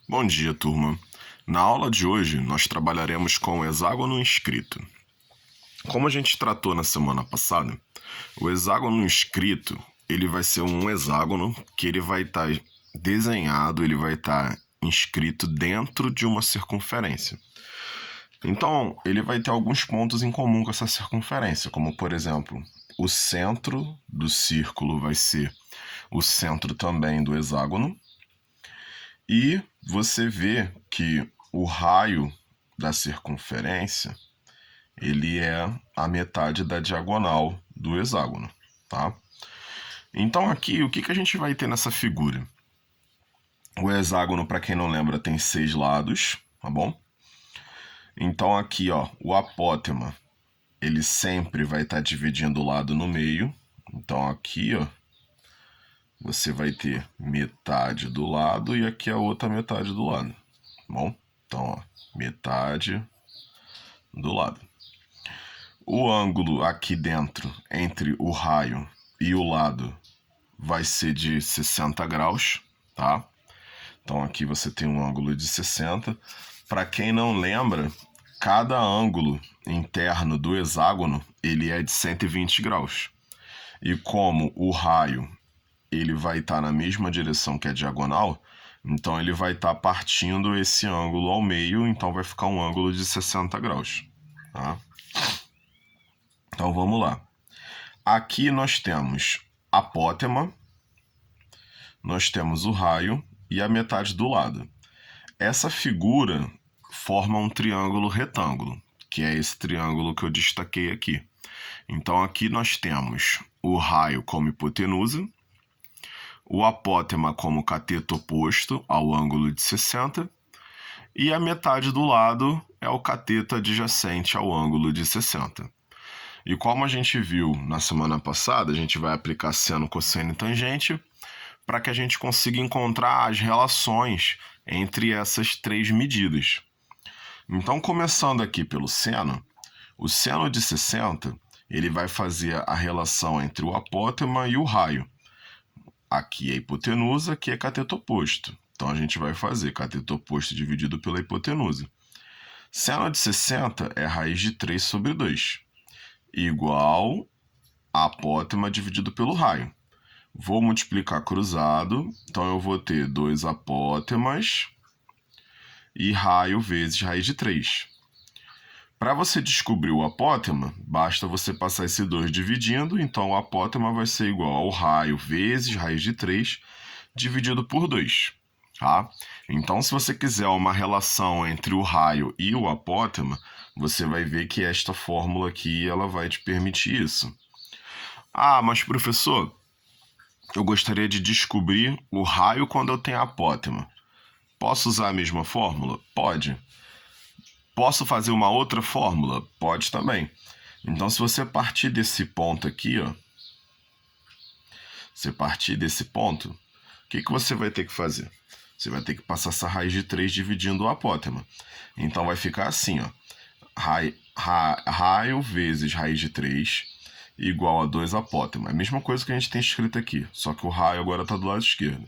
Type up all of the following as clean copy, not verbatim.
Bom dia, turma. Na aula de hoje, nós trabalharemos com o hexágono inscrito. Como a gente tratou na semana passada, o hexágono inscrito, ele vai ser um hexágono que ele vai estar desenhado, ele vai estar inscrito dentro de uma circunferência. Então, ele vai ter alguns pontos em comum com essa circunferência, como, por exemplo, o centro do círculo vai ser o centro também do hexágono, e você vê que o raio da circunferência, ele é a metade da diagonal do hexágono, tá? Então aqui, o que a gente vai ter nessa figura? O hexágono, para quem não lembra, tem 6 lados, tá bom? Então aqui, ó, o apótema, ele sempre vai estar dividindo o lado no meio. Então aqui, ó, você vai ter metade do lado e aqui a outra metade do lado, tá bom? Então, ó, metade do lado. O ângulo aqui dentro, entre o raio e o lado, vai ser de 60 graus, tá? Então aqui você tem um ângulo de 60. Para quem não lembra, cada ângulo interno do hexágono, ele é de 120 graus. E como o raio, ele vai estar na mesma direção que a diagonal, então ele vai estar partindo esse ângulo ao meio, então vai ficar um ângulo de 60 graus, tá? Então vamos lá. Aqui nós temos apótema, nós temos o raio e a metade do lado. Essa figura forma um triângulo retângulo, que é esse triângulo que eu destaquei aqui. Então aqui nós temos o raio como hipotenusa, o apótema como cateto oposto ao ângulo de 60, e a metade do lado é o cateto adjacente ao ângulo de 60. E como a gente viu na semana passada, a gente vai aplicar seno, cosseno e tangente para que a gente consiga encontrar as relações entre essas três medidas. Então, começando aqui pelo seno, o seno de 60, ele vai fazer a relação entre o apótema e o raio. Aqui é hipotenusa, aqui é cateto oposto. Então, a gente vai fazer cateto oposto dividido pela hipotenusa. Seno de 60 é raiz de 3 sobre 2. Igual a apótema dividido pelo raio. Vou multiplicar cruzado, então eu vou ter 2 apótemas e raio vezes raiz de 3. Para você descobrir o apótema, basta você passar esse 2 dividindo, então o apótema vai ser igual ao raio vezes raiz de 3 dividido por 2. Tá? Então, se você quiser uma relação entre o raio e o apótema, você vai ver que esta fórmula aqui ela vai te permitir isso. Ah, mas professor, eu gostaria de descobrir o raio quando eu tenho apótema. Posso usar a mesma fórmula? Pode. Posso fazer uma outra fórmula? Pode também. Então, se você partir desse ponto aqui, ó, você partir desse ponto, o que você vai ter que fazer? Você vai ter que passar essa raiz de 3 dividindo o apótema. Então, vai ficar assim, ó. Raio vezes raiz de 3 igual a 2 apótema. É a mesma coisa que a gente tem escrito aqui, só que o raio agora está do lado esquerdo.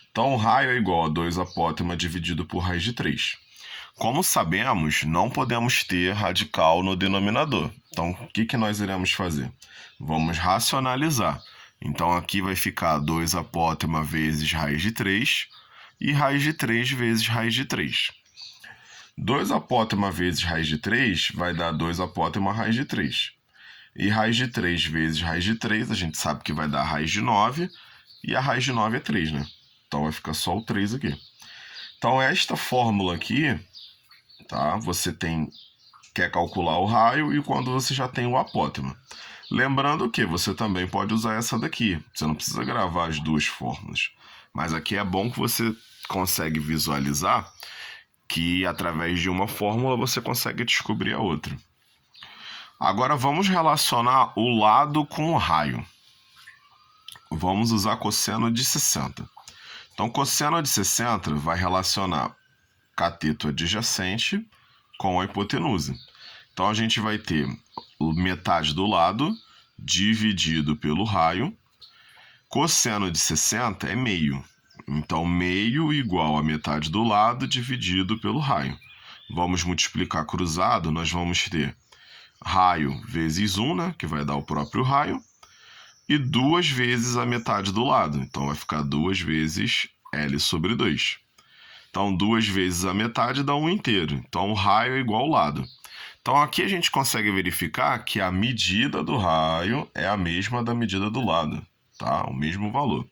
Então, o raio é igual a 2 apótema dividido por raiz de 3. Como sabemos, não podemos ter radical no denominador. Então, o que nós iremos fazer? Vamos racionalizar. Então, aqui vai ficar 2 apótema vezes raiz de 3 e raiz de 3 vezes raiz de 3. 2 apótema vezes raiz de 3 vai dar 2 apótema raiz de 3. E raiz de 3 vezes raiz de 3, a gente sabe que vai dar raiz de 9, e a raiz de 9 é 3, né? Então vai ficar só o 3 aqui. Então esta fórmula aqui, tá? Você quer calcular o raio e quando você já tem o apótema. Lembrando que você também pode usar essa daqui. Você não precisa gravar as duas fórmulas. Mas aqui é bom que você consegue visualizar que através de uma fórmula você consegue descobrir a outra. Agora vamos relacionar o lado com o raio. Vamos usar cosseno de 60. Então, cosseno de 60 vai relacionar cateto adjacente com a hipotenusa. Então, a gente vai ter metade do lado dividido pelo raio. Cosseno de 60 é meio. Então, meio igual a metade do lado dividido pelo raio. Vamos multiplicar cruzado, nós vamos ter raio vezes 1, né, que vai dar o próprio raio, e 2 vezes a metade do lado. Então, vai ficar 2 vezes L sobre 2. Então, 2 vezes a metade dá 1 inteiro. Então, o raio é igual ao lado. Então, aqui a gente consegue verificar que a medida do raio é a mesma da medida do lado, tá? O mesmo valor.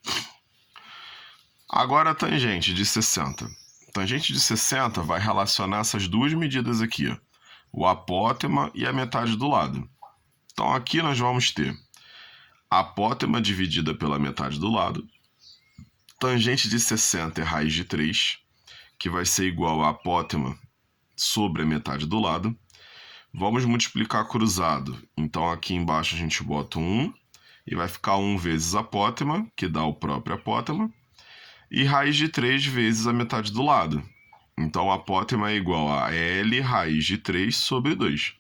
Agora, a tangente de 60. Tangente de 60 vai relacionar essas duas medidas aqui, ó, o apótema e a metade do lado. Então, aqui nós vamos ter apótema dividida pela metade do lado. Tangente de 60 é raiz de 3, que vai ser igual a apótema sobre a metade do lado. Vamos multiplicar cruzado. Então, aqui embaixo a gente bota 1 e vai ficar 1 vezes apótema, que dá o próprio apótema, e raiz de 3 vezes a metade do lado. Então, apótema é igual a L raiz de 3 sobre 2.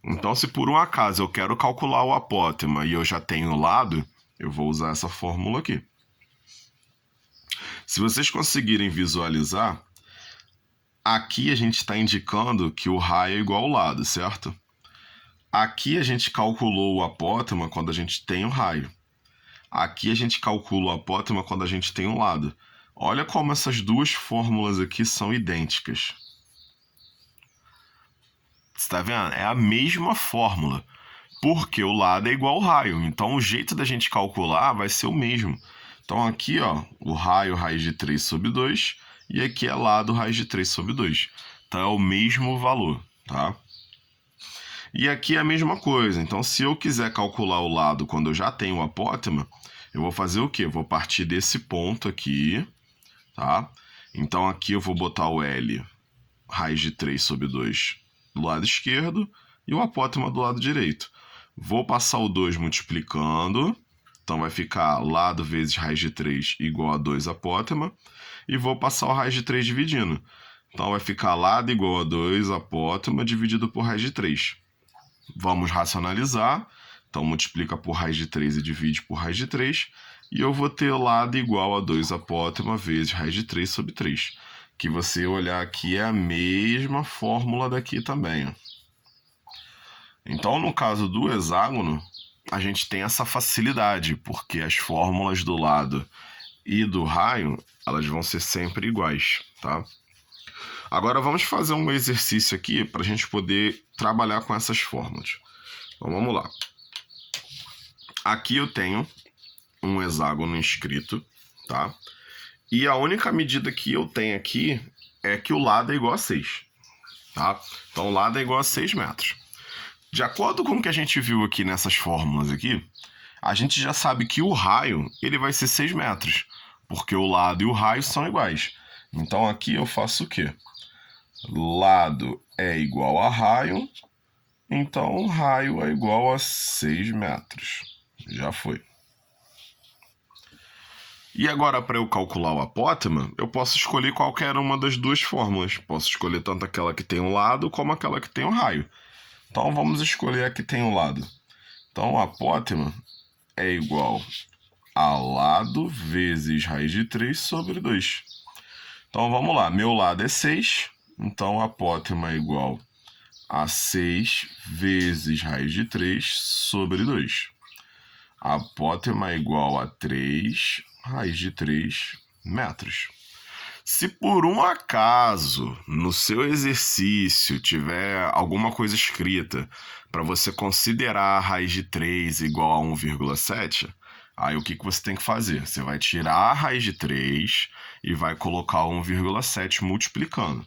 Então, se por um acaso eu quero calcular o apótema e eu já tenho o lado, eu vou usar essa fórmula aqui. Se vocês conseguirem visualizar, aqui a gente está indicando que o raio é igual ao lado, certo? Aqui a gente calculou o apótema quando a gente tem o raio. Aqui a gente calcula o apótema quando a gente tem um lado. Olha como essas duas fórmulas aqui são idênticas. Você está vendo? É a mesma fórmula, porque o lado é igual ao raio. Então, o jeito da gente calcular vai ser o mesmo. Então, aqui, ó, o raio, raiz de 3 sobre 2, e aqui é lado, raiz de 3 sobre 2. Então, é o mesmo valor, tá? E aqui é a mesma coisa. Então, se eu quiser calcular o lado quando eu já tenho o apótema, eu vou fazer o quê? Eu vou partir desse ponto aqui, tá? Então, aqui eu vou botar o L, raiz de 3 sobre 2, do lado esquerdo, e o apótema do lado direito. Vou passar o 2 multiplicando, então vai ficar lado vezes raiz de 3 igual a 2 apótema, e vou passar o raiz de 3 dividindo. Então vai ficar lado igual a 2 apótema dividido por raiz de 3. Vamos racionalizar, então multiplica por raiz de 3 e divide por raiz de 3, e eu vou ter lado igual a 2 apótema vezes raiz de 3 sobre 3. Que você olhar aqui é a mesma fórmula daqui também, ó. Então, no caso do hexágono, a gente tem essa facilidade, porque as fórmulas do lado e do raio, elas vão ser sempre iguais, tá? Agora, vamos fazer um exercício aqui para a gente poder trabalhar com essas fórmulas. Então, vamos lá. Aqui eu tenho um hexágono inscrito, tá? E a única medida que eu tenho aqui é que o lado é igual a 6, tá? Então, o lado é igual a 6 metros. De acordo com o que a gente viu aqui nessas fórmulas aqui, a gente já sabe que o raio ele vai ser 6 metros, porque o lado e o raio são iguais. Então, aqui eu faço o quê? Lado é igual a raio, então raio é igual a 6 metros. Já foi. E agora, para eu calcular o apótema, eu posso escolher qualquer uma das duas fórmulas. Posso escolher tanto aquela que tem um lado como aquela que tem um raio. Então, vamos escolher a que tem um lado. Então, o apótema é igual a lado vezes raiz de 3 sobre 2. Então, vamos lá. Meu lado é 6, então o apótema é igual a 6 vezes raiz de 3 sobre 2. Apótema é igual a 3 raiz de 3 metros. Se por um acaso no seu exercício tiver alguma coisa escrita para você considerar a raiz de 3 igual a 1,7, aí o que você tem que fazer? Você vai tirar a raiz de 3 e vai colocar 1,7 multiplicando.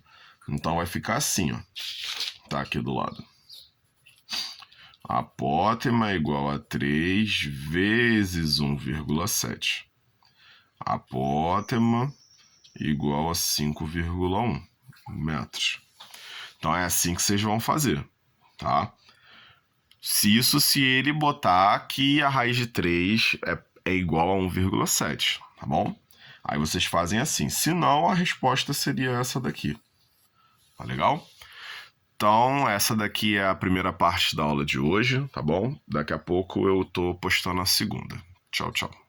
Então vai ficar assim, ó. Tá aqui do lado. Apótema é igual a 3 vezes 1,7. Apótema igual a 5,1 metros. Então é assim que vocês vão fazer, tá? Se ele botar que a raiz de 3 é igual a 1,7, tá bom? Aí vocês fazem assim. Se não, a resposta seria essa daqui. Tá legal? Então, essa daqui é a primeira parte da aula de hoje, tá bom? Daqui a pouco eu tô postando a segunda. Tchau, tchau.